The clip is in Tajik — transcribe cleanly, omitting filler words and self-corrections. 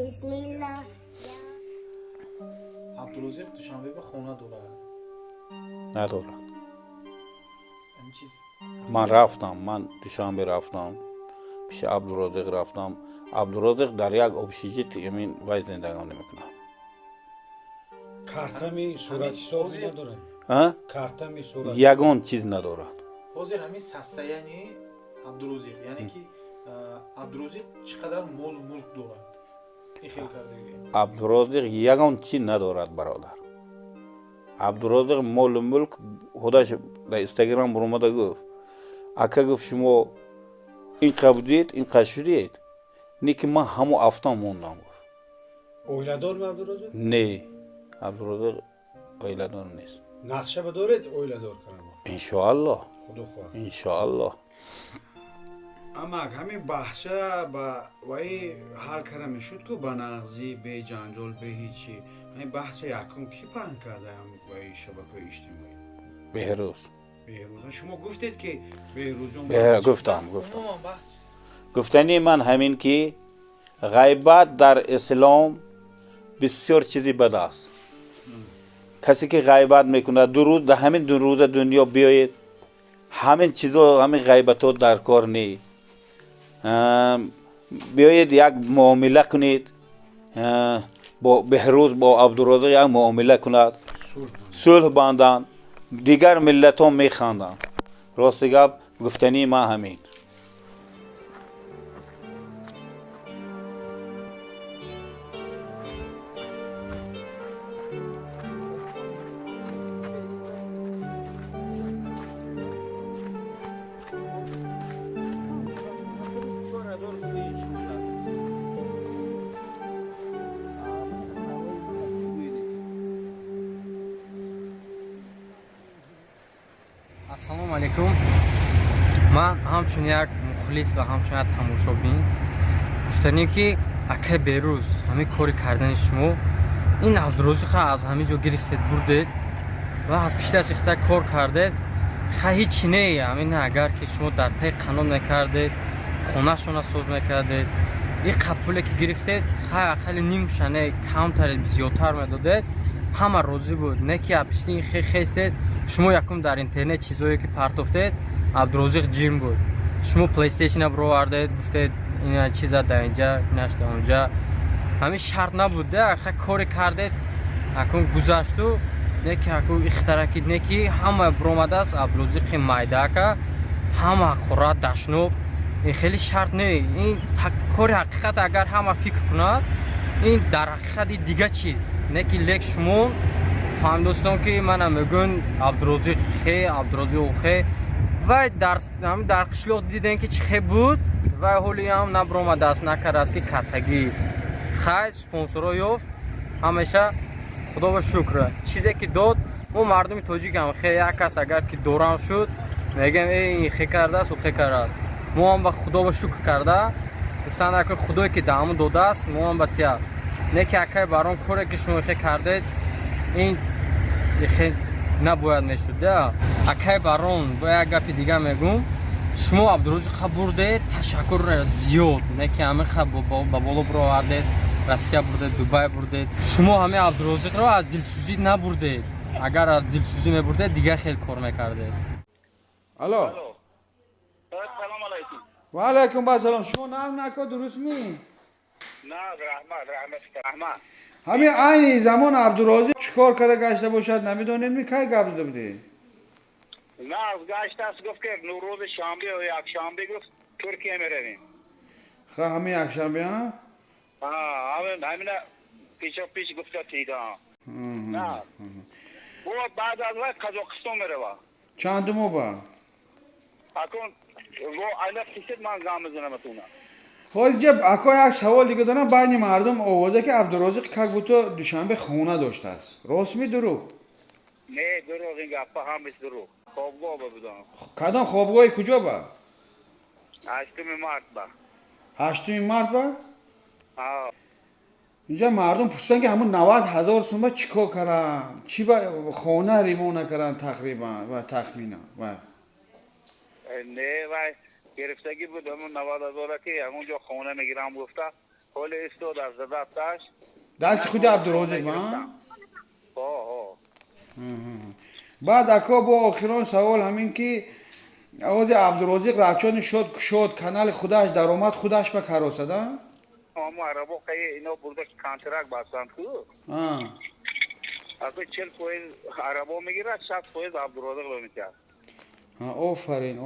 بسم الله. عبدالرزق دوشنبه به خونه دارد؟ ندارد. این چیز من رفتم، من دوشنبه رفتم پیش عبدالرزق رفتم. عبدالرزق در یک ابشیجیت امین وای زندگانی میکنه. کارتمی صورتی سازی ندارد. ها؟ کارتمی صورتی یگان چیز ندارد. حاضر همین سسته یعنی عبدالرزق یعنی که عبدالرزق چقدر مال و ملک دارد؟ این خیلی کرده. عبدالرزق یگان چیز ندارد برادر. عبدالرزق مال و ملک خودش در اینستاگرام برآمده گفت اکا گفت شما این قبودید این قشورید نه که من همو افتان موندم گفت. اویلادور می عبدالرزق؟ نه عبدالرزق اویلادور نیست. نقشه بدارید اویلادور کنم. انشاءالله خدا خواه. انشاءالله. اما همین بحثه با وای حال کردن میشد که با نغزی به جنجال به هیچی همین بحث یکم کی پهن کرده هم وای شبکه اجتماعی بهروز شما گفتید که بهروز گفتم گفتنی من همین که غیبت در اسلام بسیار چیزی بد است. کسی که غیبت میکنه دو روز در همین دو روز دنیا بیاید همین چیزا همین غیبتات در کار نی. بیایید یک معامله کنید با بهروز با عبدالرزق یک معامله کند صلح باندن دیگر ملت ها میخواندن. راست گپ گفتنی ما همین. ассалому алайкум. Ман ҳамчун як мухлис ва ҳамчун як тамошобин гуфтанем ки акай берӯз ҳамин кори кардани шумо ин абдурозиқа аз ҳамин ҷо гирифтед бурдед ва аз пишташ ихта кор кардед. ха ҳичи не ҳамин агар ки шумо дар таи қанун мекардед хонашона соз мекардед ин қапуле ки гирифтед ха ақалли нимшане камтаре зиёдтар медодед ҳама розӣ буд. Не ки аз пишти ин хестед шумо якум дар интернет чизое ки партофтед абдурозиқ ҷин буд. шумо плейстейшна бировардед гуфтед ин чиза дар инҷа инаш дар онҷа ҳамин шарт набуд да аха коре кардед акун гузашту не ки акун ихтаракид не ки ҳама биромадааст абдурозиқи майдака ҳама хӯра дашноб ин хеле шарт не. ин кори ҳақиқат агар ҳама фикр кунад ин дар ҳақиқат ин дига чиз не ки лек шумо фаҳм достон ки мана мегӯн абдурозиқ хе абдурозиқ хе вай дар қишлоқ дидем ки чӣ хе буд вай ҳоли ҳам набиромадааст накардааст ки каттагӣ хай спонсорро ёфт. ҳамеша худо ба шукр чизе ки дод мо мардуми тоҷикам хе як кас агар ки дорам шуд мегем ин хе кардааст хе кардааст мо ҳам ба худо ба шукр карда гуфтанд ака худое ки даҳамон додааст мо ҳам ба тия не ки акай барон коре ки шумо хе кардед ин хе набояд мешуд да. акай барон бо як гапи дига мегӯм шумо абдурозиқа бурдед ташаккур зиёд не ки ҳамин ба боло бировардед Россия бурдед Дубай бурдед шумо ҳамин абдурозиқро аз дилсӯзӣ набурдед. агар аз дилсӯзӣ мебурдед дигар хел кор мекардед. алло салом алайкум. ва алайкум асалом. шумо нағз нако дурустми? نه رحمت همین عین زمان عبدالرزق چیکار کرده گشته باشد نمیدونید می کی گپ زده بودی؟ نه از گشته است گفت که روز شنبه و یک شنبه گفت ترکیه میرویم. خب همین یک شنبه ها؟ همین پیش گفته تیدا. نه او بعد از وقت قزاقستان میروه. چند ماه با؟ اکن و علت کشید من زام میزنم اتونه. حاجی جب اکو یک سوال دیگه دارم. بعضی مردم آوازه که عبدالرزق که بوده دوشنبه خونه داشته است. راست می دروغ؟ نه دروغ این گپا هم دروغ. خوابگاه بودم. کدام خوابگاهی کجا با؟ 8 مارت با. 8 مارت با؟ ها. اینجا مردم پرسیدن که همون 90,000 سوم چیکار کردن؟ چی با خونه ریمون نکردن تقریبا و تخمینا و نه وای گرفتگی بود همون 90,000 که همونجا خونه میگیرم گفته کل استاد از دستش دست خود عبدالرازق با ها بعد اکا با آخران سوال همین که آقای عبدالرازق راچان شد کانال خودش درآمد خودش به کاراسه ده اما عربو که اینا برده کانترکت بستند که اگه 40% عربو میگیره 60% عبدالرازق رو میکرد آفرین